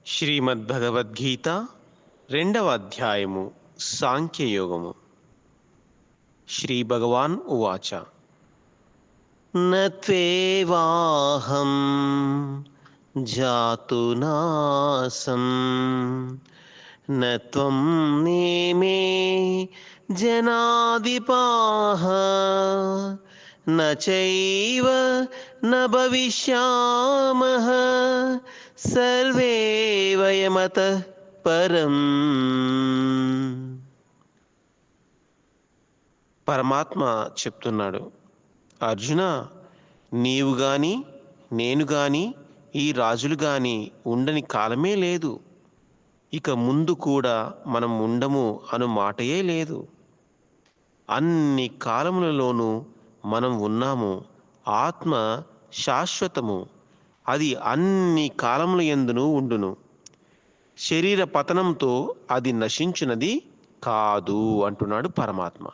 శ్రీమద్భగవద్గీత రెండవ అధ్యాయము సాంఖ్యయోగము. శ్రీ భగవాన్ ఉవాచ నత్వేవాహం జాతు నాసం నత్వం నేమే జనాదిపాః నచైవ న భవిష్యామః సర్వే వయమతః పరం. పరమాత్మ చెప్తున్నాడు, అర్జున, నీవు గాని నేను గాని ఈ రాజులు గాని ఉండని కాలమే లేదు. ఇక ముందు కూడా మనం ఉండము అను మాటయే లేదు. అన్ని కాలములలోనూ మనం ఉన్నాము. ఆత్మ శాశ్వతము, అది అన్ని కాలముల యందును ఉండును. శరీర పతనంతో అది నశించునది కాదు అంటున్నాడు పరమాత్మ.